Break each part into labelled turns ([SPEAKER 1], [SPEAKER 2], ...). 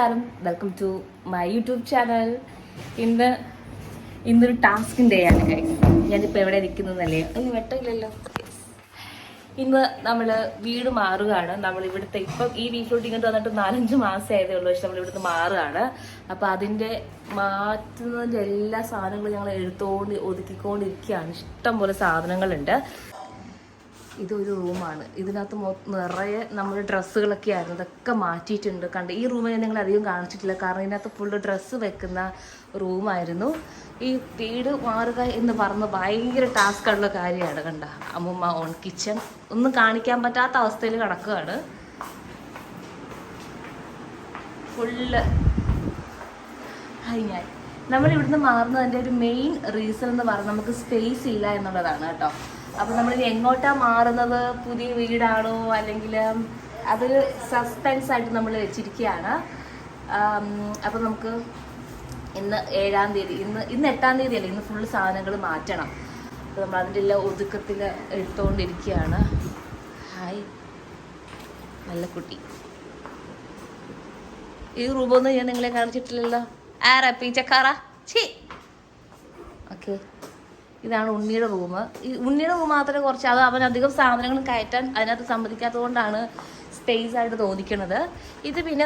[SPEAKER 1] നമസ്കാരം, welcome to my YouTube channel. ഇന്നൊരു ടാസ്കിൻ്റെ ആണ് ഗൈസ്. ഞാനിപ്പോൾ എവിടെ നിൽക്കുന്നതല്ലേ, ഒന്നും വെട്ടമില്ലല്ലോ. ഇന്ന് നമ്മൾ വീട് മാറുകയാണ്. നമ്മൾ ഇവിടുത്തെ ഇപ്പം ഈ വീട്ടിലോട്ട് ഇങ്ങോട്ട് വന്നിട്ട് 4-5 മാസമായതേ ഉള്ളൂ. പക്ഷെ നമ്മൾ ഇവിടുന്ന് മാറുകയാണ്. അപ്പം അതിൻ്റെ മാറ്റുന്നതിൻ്റെ എല്ലാ സാധനങ്ങളും ഞങ്ങൾ ഒതുക്കിക്കൊണ്ടിരിക്കുകയാണ്. ഇഷ്ടം പോലെ സാധനങ്ങളുണ്ട്. ഇതൊരു റൂമാണ്. ഇതിനകത്ത് നിറയെ നമ്മുടെ ഡ്രസ്സുകളൊക്കെ ആയിരുന്നു. ഇതൊക്കെ മാറ്റിയിട്ടുണ്ട്. കണ്ട് ഈ റൂമിൽ നിങ്ങൾ അധികം കാണിച്ചിട്ടില്ല, കാരണം ഇതിനകത്ത് ഫുള്ള് ഡ്രസ്സ് വെക്കുന്ന റൂമായിരുന്നു. ഈ വീട് മാറുക എന്ന് പറഞ്ഞ് ഭയങ്കര ടാസ്ക്കുള്ള കാര്യമാണ്. കണ്ട അമ്മൂമ്മ ഓൺ കിച്ചൺ ഒന്നും കാണിക്കാൻ പറ്റാത്ത അവസ്ഥയിൽ കിടക്കുകയാണ്. ഫുള്ള് ഞാൻ നമ്മൾ ഇവിടുന്ന് മാറുന്നതിൻ്റെ ഒരു മെയിൻ റീസൺ എന്ന് പറഞ്ഞാൽ നമുക്ക് സ്പേസ് ഇല്ല എന്നുള്ളതാണ് കേട്ടോ. അപ്പോൾ നമ്മളിനി എങ്ങോട്ടാണ് മാറുന്നത്, പുതിയ വീടാണോ അല്ലെങ്കിൽ അതൊരു സസ്പെൻസ് ആയിട്ട് നമ്മൾ വെച്ചിരിക്കുകയാണ്. അപ്പോൾ നമുക്ക് ഇന്ന് 7-ാം തീയതി, ഇന്ന് 8-ാം തീയതി അല്ലേ, ഇന്ന് ഫുള്ള് സാധനങ്ങൾ മാറ്റണം. അപ്പോൾ നമ്മൾ അതിൻ്റെ എല്ലാം ഒതുക്കത്തിൽ എടുത്തുകൊണ്ടിരിക്കുകയാണ്. ഹായ് നല്ല കുട്ടി. ഈ റൂമൊന്നും ഞാൻ നിങ്ങളെ കാണിച്ചിട്ടില്ലല്ലോ. ആരാ പീച്ചക്കാറാ? ഛീ. ഓക്കെ, ഇതാണ് ഉണ്ണിയുടെ റൂം. ഈ ഉണ്ണിയുടെ റൂം മാത്രമേ കുറച്ച്, അത് അവൻ അധികം സാധനങ്ങൾ കയറ്റാൻ അതിനകത്ത് സമ്മതിക്കാത്തത് കൊണ്ടാണ് സ്പേസ് ആയിട്ട് തോന്നിക്കണത്. ഇത് പിന്നെ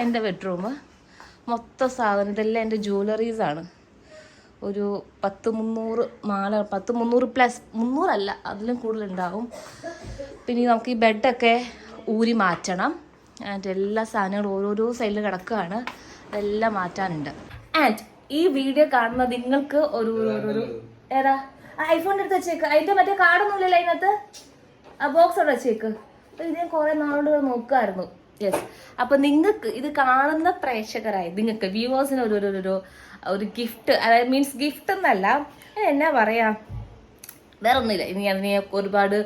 [SPEAKER 1] എൻ്റെ ബെഡ്റൂം. മൊത്തം സാധനം ഇതെല്ലാം എൻ്റെ ജ്വല്ലറീസാണ്. ഒരു 10-300 മാല, 10-300 പ്ലസ്, 300 അല്ല അതിലും കൂടുതലുണ്ടാവും. പിന്നെ നമുക്ക് ഈ ബെഡൊക്കെ ഊരി മാറ്റണം. അതിൻ്റെ എല്ലാ സാധനങ്ങളും ഓരോരോ സൈഡിൽ കിടക്കുകയാണ്. അതെല്ലാം മാറ്റാനുണ്ട്. ആൻഡ് ഈ വീഡിയോ കാണുന്ന നിങ്ങൾക്ക് ഒരു ഏതാ ഐഫോണിൻ്റെ അടുത്ത് വെച്ചേക്ക്. അതിൻ്റെ മറ്റേ കാർഡൊന്നുമില്ലല്ലോ അതിനകത്ത്, ആ ബോക്സ് അവിടെ വെച്ചേക്ക്. അപ്പോൾ ഇത് ഞാൻ കുറേ നാളുകൾ നോക്കുമായിരുന്നു. യെസ്. അപ്പം നിങ്ങൾക്ക് ഇത് കാണുന്ന പ്രേക്ഷകരായി നിങ്ങൾക്ക് വ്യൂവേഴ്സിന് ഒരു ഗിഫ്റ്റ്, അതായത് മീൻസ് ഗിഫ്റ്റ് എന്നല്ല, എന്നാ പറയാ, വേറെ ഒന്നുമില്ല. ഇനി ഞാൻ ഒരുപാട്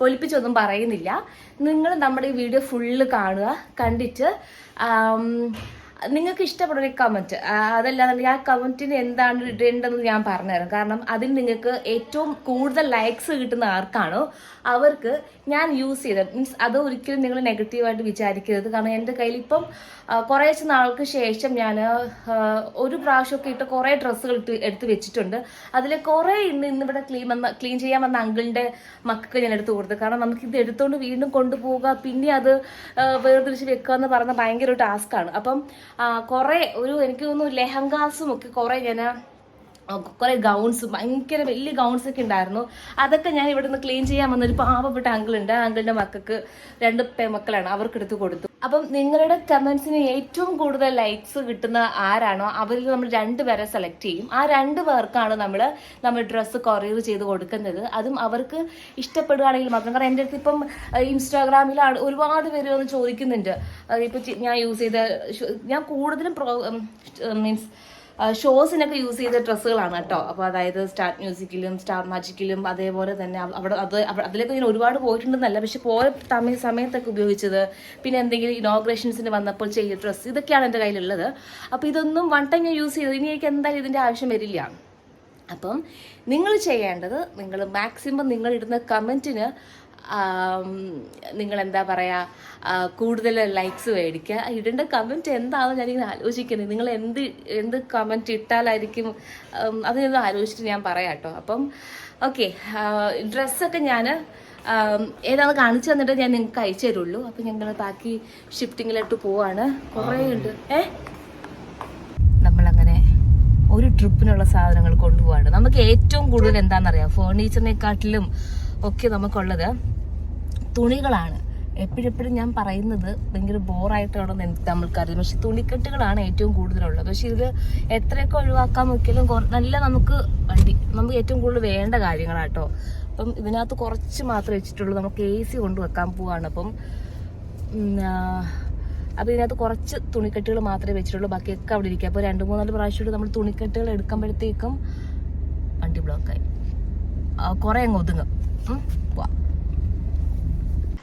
[SPEAKER 1] പൊലിപ്പിച്ചൊന്നും പറയുന്നില്ല. നിങ്ങൾ നമ്മുടെ ഈ വീഡിയോ ഫുള്ള് കാണുക. കണ്ടിട്ട് നിങ്ങൾക്ക് ഇഷ്ടപ്പെടുന്ന കമൻറ്റ്, അതല്ലാന്നുണ്ടെങ്കിൽ ആ കമൻറ്റിന് എന്താണ് ഇടേണ്ടതെന്ന് ഞാൻ പറഞ്ഞുതരാം. കാരണം അതിൽ നിങ്ങൾക്ക് ഏറ്റവും കൂടുതൽ ലൈക്സ് കിട്ടുന്ന ആർക്കാണോ അവർക്ക് ഞാൻ യൂസ് ചെയ്തത്, മീൻസ് അത് ഒരിക്കലും നിങ്ങൾ നെഗറ്റീവായിട്ട് വിചാരിക്കരുത്. കാരണം എൻ്റെ കയ്യിൽ ഇപ്പം കുറേശ്ശെ നാൾക്ക് ശേഷം ഞാൻ ഒരു പ്രാവശ്യമൊക്കെ ഇട്ട് കുറേ ഡ്രസ്സുകൾ എടുത്ത് വെച്ചിട്ടുണ്ട്. അതിൽ കുറേ ഇന്നിവിടെ ക്ലീൻ ചെയ്യാൻ വന്ന അങ്കിളിൻ്റെ മക്കൾക്ക് ഞാൻ എടുത്ത് കൊടുത്തു. കാരണം നമുക്കിത് എടുത്തുകൊണ്ട് വീണ്ടും കൊണ്ടുപോവുക, പിന്നെ അത് വേർതിരിച്ച് വെക്കുക എന്ന് പറഞ്ഞാൽ ഭയങ്കര ഒരു ടാസ്ക്കാണ്. അപ്പം കുറേ എനിക്ക് തോന്നുന്നു ലെഹങ്കാസും ഒക്കെ കുറേ ഗൗൺസ്, ഭയങ്കര വലിയ ഗൗൺസൊക്കെ ഉണ്ടായിരുന്നു. അതൊക്കെ ഞാൻ ഇവിടെ നിന്ന് ക്ലീൻ ചെയ്യാൻ വന്നൊരു പാവപ്പെട്ട അങ്കിളുണ്ട്. ആ അങ്കിളിൻ്റെ മക്കൾക്ക് 2 പെൺമക്കളാണ്, അവർക്കെടുത്ത് കൊടുത്തു. അപ്പം നിങ്ങളുടെ കമൻസിന് ഏറ്റവും കൂടുതൽ ലൈക്സ് കിട്ടുന്ന ആരാണോ അവരിൽ നമ്മൾ 2 പേരെ സെലക്ട് ചെയ്യും. ആ 2 പേർക്കാണ് നമ്മൾ ഡ്രസ്സ് കൊറിയർ ചെയ്ത് കൊടുക്കുന്നത്. അതും അവർക്ക് ഇഷ്ടപ്പെടുകയാണെങ്കിൽ മാത്രം. കാരണം എൻ്റെ അടുത്ത് ഇപ്പം ഇൻസ്റ്റാഗ്രാമിൽ ഒരുപാട് പേര് വന്ന് ചോദിക്കുന്നുണ്ട്. ഇപ്പം ഞാൻ യൂസ് ചെയ്ത, ഞാൻ കൂടുതലും മീൻസ് ഷോസിനൊക്കെ യൂസ് ചെയ്ത ഡ്രസ്സുകളാണ് കേട്ടോ. അപ്പോൾ അതായത് സ്റ്റാർ മ്യൂസിക്കിലും സ്റ്റാർ മാജിക്കിലും അതേപോലെ തന്നെ അതിലൊക്കെ ഞാൻ ഒരുപാട് പോയിട്ടുണ്ടെന്നല്ല, പക്ഷെ പോയ സമയത്തൊക്കെ ഉപയോഗിച്ചത്, പിന്നെ എന്തെങ്കിലും ഇനോഗ്രേഷൻസിന് വന്നപ്പോൾ ചെയ്ത ഡ്രസ്സ്, ഇതൊക്കെയാണ് എൻ്റെ കയ്യിലുള്ളത്. അപ്പോൾ ഇതൊന്നും വൺ ടൈം ഞാൻ യൂസ് ചെയ്തത്, ഇനി എനിക്ക് എന്തായാലും ഇതിൻ്റെ ആവശ്യം വരില്ല. അപ്പം നിങ്ങൾ ചെയ്യേണ്ടത്, നിങ്ങൾ മാക്സിമം നിങ്ങളിടുന്ന കമൻറ്റിന് നിങ്ങൾ എന്താ പറയുക, കൂടുതൽ ലൈക്സ് മേടിക്കുക. ഇടേണ്ട കമൻറ്റ് എന്താണെന്ന് ഞാനിങ്ങനെ ആലോചിക്കുന്നത്. നിങ്ങൾ എന്ത് കമൻറ്റ് ഇട്ടാലായിരിക്കും അതിനൊന്ന് ആലോചിച്ചിട്ട് ഞാൻ പറയാം കേട്ടോ. അപ്പം ഓക്കെ, ഡ്രസ്സൊക്കെ ഞാൻ ഏതാണ് കാണിച്ചു തന്നിട്ട് ഞാൻ നിങ്ങൾക്ക് അയച്ചു തരുള്ളൂ. അപ്പം ഞങ്ങൾ ബാക്കി ഷിഫ്റ്റിങ്ങിലോട്ട് പോവാണ്. കുറേ ഉണ്ട്. നമ്മളങ്ങനെ ഒരു ട്രിപ്പിനുള്ള സാധനങ്ങൾ കൊണ്ടുപോവാണ്. നമുക്ക് ഏറ്റവും കൂടുതൽ എന്താണെന്നറിയാം, ഫേർണിച്ചറിനെക്കാട്ടിലും ഒക്കെ നമുക്കുള്ളത് തുണികളാണ്. എപ്പോഴെപ്പോഴും ഞാൻ പറയുന്നത് ഭയങ്കര ബോറായിട്ടാണെന്ന് നമ്മൾക്കറിയാം, പക്ഷെ തുണിക്കെട്ടുകളാണ് ഏറ്റവും കൂടുതലുള്ളത്. പക്ഷെ ഇതിൽ എത്രയൊക്കെ ഒഴിവാക്കാൻ നോക്കിയാലും നല്ല നമുക്ക് ഏറ്റവും കൂടുതൽ വേണ്ട കാര്യങ്ങളാട്ടോ. അപ്പം ഇതിനകത്ത് കുറച്ച് മാത്രമേ വെച്ചിട്ടുള്ളൂ. നമുക്ക് AC കൊണ്ടുവെക്കാൻ പോവാണ്. അപ്പം ഇതിനകത്ത് കുറച്ച് തുണിക്കെട്ടുകൾ മാത്രമേ വെച്ചിട്ടുള്ളൂ, ബാക്കിയൊക്കെ അവിടെ ഇരിക്കുക. അപ്പോൾ 2-3 പ്രാവശ്യം നമ്മൾ തുണിക്കെട്ടുകൾ എടുക്കുമ്പോഴത്തേക്കും വണ്ടി ബ്ലോക്കായി, കുറേ അങ്ങ് ഒതുങ്ങും. പോവാം.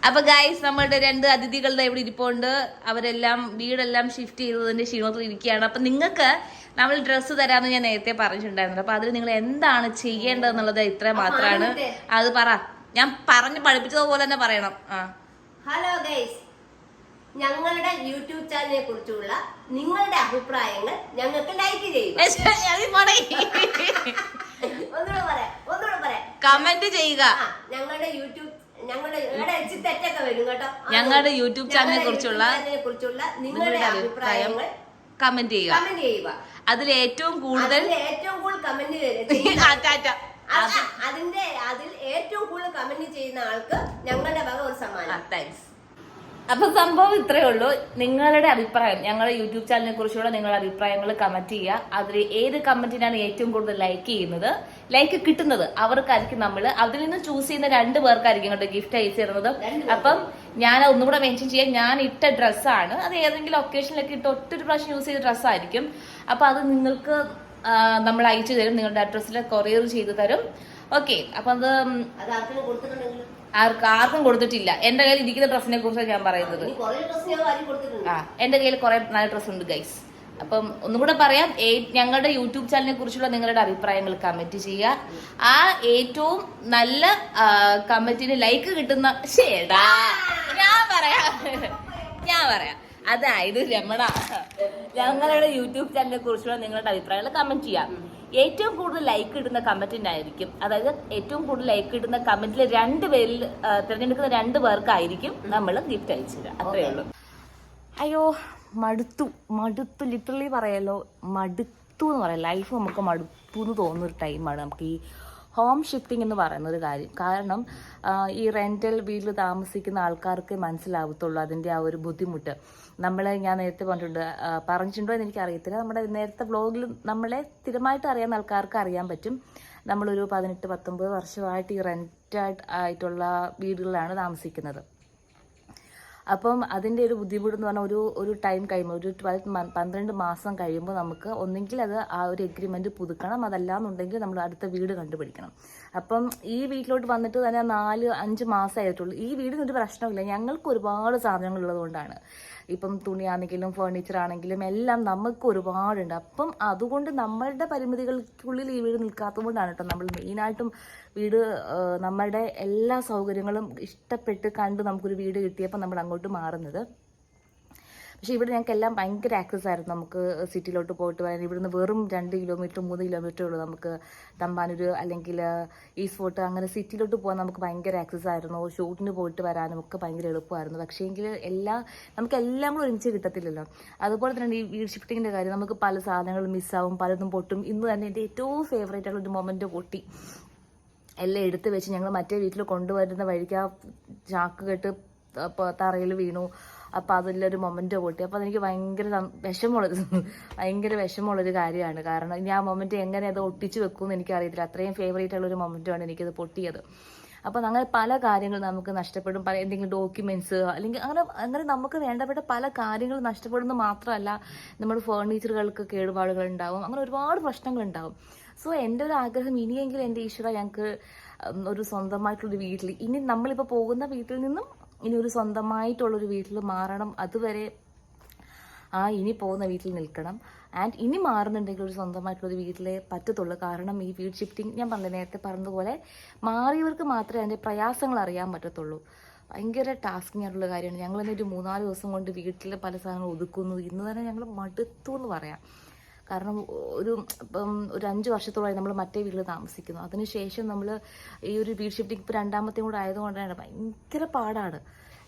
[SPEAKER 1] അപ്പൊ ഗൈസ്, നമ്മളുടെ 2 അതിഥികളുടെ ഇവിടെ ഇരിപ്പുണ്ട്. അവരെല്ലാം വീടെല്ലാം ഷിഫ്റ്റ് ചെയ്തതിന്റെ ക്ഷീണത്തിൽ ഇരിക്കുകയാണ്. അപ്പൊ നിങ്ങൾക്ക് നമ്മൾ ഡ്രസ്സ് തരാമെന്ന് ഞാൻ നേരത്തെ പറഞ്ഞിട്ടുണ്ടായിരുന്നു. അപ്പൊ അതിൽ നിങ്ങൾ എന്താണ് ചെയ്യേണ്ടതെന്നുള്ളത് ഇത്ര മാത്രമാണ്. അത് പറ, ഞാൻ പറഞ്ഞ് പഠിപ്പിച്ചതുപോലെ തന്നെ പറയണം.
[SPEAKER 2] ഹലോ ഗൈസ്, ഞങ്ങളുടെ യൂട്യൂബ് ചാനലിനെ കുറിച്ചുള്ള നിങ്ങളുടെ അഭിപ്രായങ്ങൾ ഞങ്ങൾക്ക് ലൈക്ക് ചെയ്യുക. ഒന്നുകൂടെ പറയാം,
[SPEAKER 1] കമന്റ് ചെയ്യുക.
[SPEAKER 2] ഞങ്ങളുടെ യൂട്യൂബ് തെറ്റൊക്കെ വരും കേട്ടോ.
[SPEAKER 1] ഞങ്ങളുടെ യൂട്യൂബ് ചാനലിനെ കുറിച്ചുള്ള
[SPEAKER 2] നിങ്ങളുടെ അഭിപ്രായങ്ങൾ
[SPEAKER 1] കമന്റ് ചെയ്യുക. അതിൽ ഏറ്റവും കൂടുതൽ
[SPEAKER 2] കമന്റ് അതിൽ ഏറ്റവും കൂടുതൽ കമന്റ് ചെയ്യുന്ന ആൾക്ക് ഞങ്ങളുടെ വക ഒരു സമ്മാനം.
[SPEAKER 1] താങ്ക്സ്. അപ്പൊ സംഭവം ഇത്രയേ ഉള്ളൂ. നിങ്ങളുടെ അഭിപ്രായം, ഞങ്ങളുടെ യൂട്യൂബ് ചാനലിനെ കുറിച്ചുള്ള നിങ്ങളുടെ അഭിപ്രായങ്ങൾ കമന്റ് ചെയ്യുക. അതിൽ ഏത് കമന്റിനാണ് ഏറ്റവും കൂടുതൽ ലൈക്ക് ചെയ്യുന്നത്, ലൈക്ക് കിട്ടുന്നത്, അവർക്കായിരിക്കും അതിൽ നിന്ന് ചൂസ് ചെയ്യുന്ന 2 പേർക്കായിരിക്കും കേട്ടോ ഗിഫ്റ്റ് അയച്ചു തരുന്നത്. അപ്പം ഞാൻ ഒന്നുകൂടെ മെൻഷൻ ചെയ്യാം, ഞാൻ ഇട്ട ഡ്രസ്സാണ്. അത് ഏതെങ്കിലും ഒക്കേഷനിലൊക്കെ ഇട്ട് ഒറ്റൊരു പ്രാവശ്യം യൂസ് ചെയ്ത ഡ്രസ്സായിരിക്കും. അപ്പൊ അത് നിങ്ങൾക്ക് നമ്മൾ അയച്ചു തരും, നിങ്ങളുടെ അഡ്രസ്സിൽ കൊറിയർ ചെയ്തു തരും. ഓക്കെ. അപ്പൊ അത് ആർക്കും കൊടുത്തിട്ടില്ല. എന്റെ കയ്യിൽ ഇരിക്കുന്ന ഡ്രസ്സിനെ കുറിച്ചാണ് ഞാൻ പറയുന്നത്. എന്റെ കയ്യിൽ കുറെ നല്ല ഡ്രസ്സ് ഉണ്ട് ഗൈസ്. അപ്പം ഒന്നും കൂടെ പറയാം, ഞങ്ങളുടെ യൂട്യൂബ് ചാനലിനെ കുറിച്ചുള്ള നിങ്ങളുടെ അഭിപ്രായങ്ങൾ കമന്റ് ചെയ്യുക. ആ ഏറ്റവും നല്ല കമന്റിന് ലൈക്ക് കിട്ടുന്ന ഞാൻ പറയാം അതായത് ഞങ്ങളുടെ യൂട്യൂബ് ചാനലിനെ കുറിച്ചുള്ള നിങ്ങളുടെ അഭിപ്രായങ്ങൾ കമന്റ് ചെയ്യാം. ഏറ്റവും കൂടുതൽ ലൈക്ക് കിട്ടുന്ന കമന്റിനായിരിക്കും, അതായത് ഏറ്റവും കൂടുതൽ ലൈക്ക് കിട്ടുന്ന കമന്റിൽ 2 പേരിൽ തിരഞ്ഞെടുക്കുന്ന 2 പേർക്കായിരിക്കും നമ്മൾ ഗിഫ്റ്റ് അയച്ചു തരാം. അത്രയേ ഉള്ളൂ. അയ്യോ മടുത്തു ലിറ്ററലി പറയാലോ, മടുത്തു എന്ന് പറയാം. ലൈഫ് നമുക്ക് മടുത്തു എന്ന് തോന്നുന്ന ഒരു ടൈമാണ് നമുക്ക് ഈ ഹോം ഷിഫ്റ്റിംഗ് എന്ന് പറയുന്ന ഒരു കാര്യം. കാരണം ഈ റെന്റൽ വീട്ടിൽ താമസിക്കുന്ന ആൾക്കാർക്ക് മനസ്സിലാവത്തുള്ളൂ അതിൻ്റെ ആ ഒരു ബുദ്ധിമുട്ട്. ഞാൻ നേരത്തെ പറഞ്ഞിട്ടുണ്ടോ എന്ന് എനിക്കറിയത്തില്ല. നമ്മുടെ നേരത്തെ വ്ളോഗിൽ നമ്മളെ സ്ഥിരമായിട്ട് അറിയാവുന്ന ആൾക്കാർക്ക് അറിയാൻ പറ്റും. നമ്മളൊരു 18-19 വർഷമായിട്ട് ഈ റെന്റഡ് ആയിട്ടുള്ള വീടുകളിലാണ് താമസിക്കുന്നത്. അപ്പം അതിൻ്റെ ഒരു ബുദ്ധിമുട്ടെന്ന് പറഞ്ഞാൽ ഒരു ടൈം കഴിയുമ്പോൾ ഒരു 12 മാസം കഴിയുമ്പോൾ നമുക്ക് ഒന്നെങ്കിൽ അത് ആ ഒരു എഗ്രിമെൻറ്റ് പുതുക്കണം, അതല്ലാന്നുണ്ടെങ്കിൽ നമ്മൾ അടുത്ത വീട് കണ്ടുപിടിക്കണം. അപ്പം ഈ വീട്ടിലോട്ട് വന്നിട്ട് തന്നെ 4-5 മാസമായിട്ടുള്ളൂ. ഈ വീടിനൊരു പ്രശ്നമില്ല, ഞങ്ങൾക്ക് ഒരുപാട് സാധനങ്ങൾ ഉള്ളതുകൊണ്ടാണ്. ഇപ്പം തുണിയാണെങ്കിലും ഫേർണിച്ചർ ആണെങ്കിലും എല്ലാം നമുക്ക് ഒരുപാടുണ്ട്. അപ്പം അതുകൊണ്ട് നമ്മളുടെ പരിമിതികൾക്കുള്ളിൽ ഈ വീട് നിൽക്കാത്തത് കൊണ്ടാണ് കേട്ടോ നമ്മൾ മെയിനായിട്ടും വീട് നമ്മളുടെ എല്ലാ സൗകര്യങ്ങളും ഇഷ്ടപ്പെട്ട് കണ്ട് നമുക്കൊരു വീട് കിട്ടിയപ്പോൾ നമ്മൾ അങ്ങോട്ട് മാറുന്നത്. പക്ഷേ ഇവിടെ ഞങ്ങൾക്ക് എല്ലാം ഭയങ്കര ആക്സസ് ആയിരുന്നു. നമുക്ക് സിറ്റിയിലോട്ട് പോയിട്ട് വരാൻ ഇവിടുന്ന് വെറും 2 കിലോമീറ്റർ 3 കിലോമീറ്റർ ഉള്ളൂ. നമുക്ക് തമ്പാനൂർ അല്ലെങ്കിൽ ഈസ്റ്റ് ഫോർട്ട് അങ്ങനെ സിറ്റിയിലോട്ട് പോകാൻ നമുക്ക് ഭയങ്കര ആക്സസ് ആയിരുന്നു. ഷൂട്ടിന് പോയിട്ട് വരാനും ഒക്കെ ഭയങ്കര എളുപ്പമായിരുന്നു. പക്ഷേങ്കിൽ നമുക്കെല്ലാം കൂടെ ഒരുമിച്ച് കിട്ടത്തില്ലല്ലോ. അതുപോലെ തന്നെ ഈ വീട് ഷിഫ്റ്റിങ്ങിൻ്റെ കാര്യം നമുക്ക് പല സാധനങ്ങളും മിസ്സാവും, പലതും പൊട്ടും. ഇന്ന് തന്നെ എൻ്റെ ഏറ്റവും ഫേവറേറ്റ് ആയിട്ടുള്ള ഒരു മൊമെൻറ്റ് പൊട്ടി. എല്ലാം എടുത്ത് വെച്ച് ഞങ്ങൾ മറ്റേ വീട്ടിൽ കൊണ്ടുവരുന്ന വഴിക്ക് ആ ചാക്ക് കെട്ട് തറയിൽ വീണു. അപ്പോൾ അതിലൊരു മൊമെൻറ്റ് പൊട്ടി. അപ്പോൾ അതെനിക്ക് ഭയങ്കര വിഷമമുള്ളൊരു കാര്യമാണ്. കാരണം ഇനി ആ മൊമെൻറ്റ് എങ്ങനെ അത് ഒട്ടിച്ച് വെക്കുമെന്ന് എനിക്കറിയത്തില്ല. അത്രയും ഫേവറേറ്റ് ഉള്ളൊരു മൊമെൻറ്റാണ് എനിക്കത് പൊട്ടിയത്. അപ്പോൾ അങ്ങനെ പല കാര്യങ്ങൾ നമുക്ക് നഷ്ടപ്പെടും. എന്തെങ്കിലും ഡോക്യുമെൻറ്റ്സ് അല്ലെങ്കിൽ അങ്ങനെ നമുക്ക് വേണ്ടപ്പെട്ട പല കാര്യങ്ങൾ നഷ്ടപ്പെടുന്നത് മാത്രമല്ല, നമ്മുടെ ഫേർണിച്ചറുകൾക്ക് കേടുപാടുകൾ ഉണ്ടാവും. അങ്ങനെ ഒരുപാട് പ്രശ്നങ്ങളുണ്ടാവും. സോ എൻ്റെ ഒരു ആഗ്രഹം ഇനിയെങ്കിലും എൻ്റെ ഈശ്വര ഞങ്ങൾക്ക് ഒരു സ്വന്തമായിട്ടുള്ളൊരു വീട്ടിൽ, ഇനി നമ്മളിപ്പോൾ പോകുന്ന വീട്ടിൽ നിന്നും ഇനി ഒരു സ്വന്തമായിട്ടുള്ളൊരു വീട്ടിൽ മാറണം. അതുവരെ ഇനി പോകുന്ന വീട്ടിൽ നിൽക്കണം. ആൻഡ് ഇനി മാറുന്നുണ്ടെങ്കിൽ ഒരു സ്വന്തമായിട്ടുള്ളൊരു വീട്ടിലേ പറ്റത്തുള്ളൂ. കാരണം ഈ വീട് ഷിഫ്റ്റിംഗ് ഞാൻ നേരത്തെ പറഞ്ഞതുപോലെ മാറിയവർക്ക് മാത്രമേ അതിൻ്റെ പ്രയാസങ്ങൾ അറിയാൻ പറ്റത്തുള്ളൂ. ഭയങ്കര ടാസ്കിങ് ആയിട്ടുള്ള കാര്യമാണ്. ഞങ്ങൾ തന്നെ ഒരു 3-4 ദിവസം കൊണ്ട് വീട്ടിൽ പല സാധനങ്ങൾ ഒതുക്കുന്നു. ഇന്ന് തന്നെ ഞങ്ങൾ മടുത്തു എന്ന് പറയാം. കാരണം ഒരു 5 വർഷത്തോളമായി നമ്മൾ മറ്റേ വീട്ടിൽ താമസിക്കുന്നു. അതിനുശേഷം നമ്മൾ ഈ ഒരു വീട് ഷിഫ്റ്റിംഗ് ഇപ്പോൾ 2ാമത്തെയും കൂടെ ആയതുകൊണ്ടാണ് ഭയങ്കര പാടാണ്.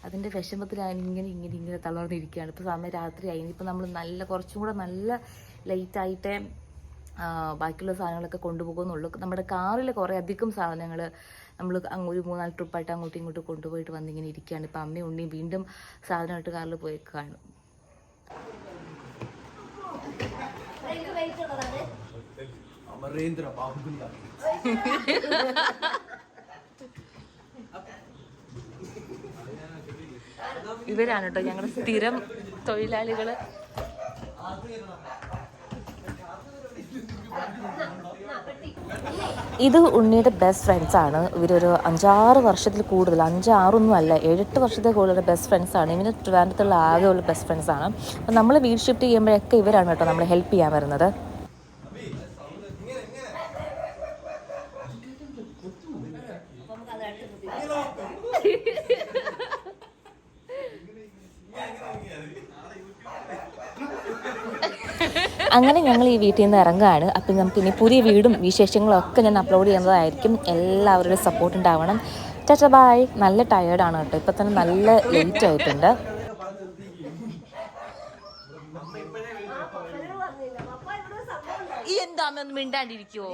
[SPEAKER 1] അതിൻ്റെ വിഷമത്തിലാണ് ഇങ്ങനെ തളർന്നിരിക്കുകയാണ്. ഇപ്പോൾ സമയം രാത്രിയായി. ഇനിയിപ്പോൾ നമ്മൾ കുറച്ചും കൂടെ നല്ല ലേറ്റായിട്ടേ ബാക്കിയുള്ള സാധനങ്ങളൊക്കെ കൊണ്ടുപോകുന്നുള്ളൂ. നമ്മുടെ കാറിൽ കുറേ അധികം സാധനങ്ങൾ നമ്മൾ ഒരു 3-4 ട്രിപ്പായിട്ട് അങ്ങോട്ടും ഇങ്ങോട്ടും കൊണ്ടുപോയിട്ട് വന്നിങ്ങനെ ഇരിക്കുകയാണ്. ഇപ്പം അമ്മയും ഉണ്ണിയും വീണ്ടും സാധനമായിട്ട് കാറിൽ പോയേക്കാണ്. ഇവരാണ് കേട്ടോ ഞങ്ങളുടെ സ്ഥിരം തൊഴിലാളികള്. ഇത് ഉണ്ണിയുടെ ബെസ്റ്റ് ഫ്രണ്ട്സാണ്. ഇവരൊരു 5-6 വർഷത്തിൽ കൂടുതൽ, 5-6 അല്ല 7-8 വർഷത്തിൽ കൂടുതൽ ബെസ്റ്റ് ഫ്രണ്ട്സാണ്. ഇവന് ട്രിവാൻഡ്രത്തുള്ള ആകെയുള്ള ബെസ്റ്റ് ഫ്രണ്ട്സാണ്. അപ്പം നമ്മൾ വീട് ഷിഫ്റ്റ് ചെയ്യുമ്പോഴൊക്കെ ഇവരാണ് കേട്ടോ നമ്മളെ ഹെൽപ്പ് ചെയ്യാൻ വരുന്നത്. അങ്ങനെ ഞങ്ങൾ ഈ വീട്ടിൽ നിന്ന് ഇറങ്ങുകയാണ്. അപ്പം നമുക്ക് ഇനി പുതിയ വീടും വിശേഷങ്ങളും ഒക്കെ ഞാൻ അപ്ലോഡ് ചെയ്യുന്നതായിരിക്കും. എല്ലാവരുടെയും സപ്പോർട്ട് ഉണ്ടാവണം. Tata bye. നല്ല ടയേർഡാണ് കേട്ടോ, ഇപ്പം തന്നെ നല്ല ലേറ്റ് ആയിട്ടുണ്ട്. ഈ എന്താ അമ്മ ഒന്ന് മിണ്ടാണ്ടിരിക്കുവോ?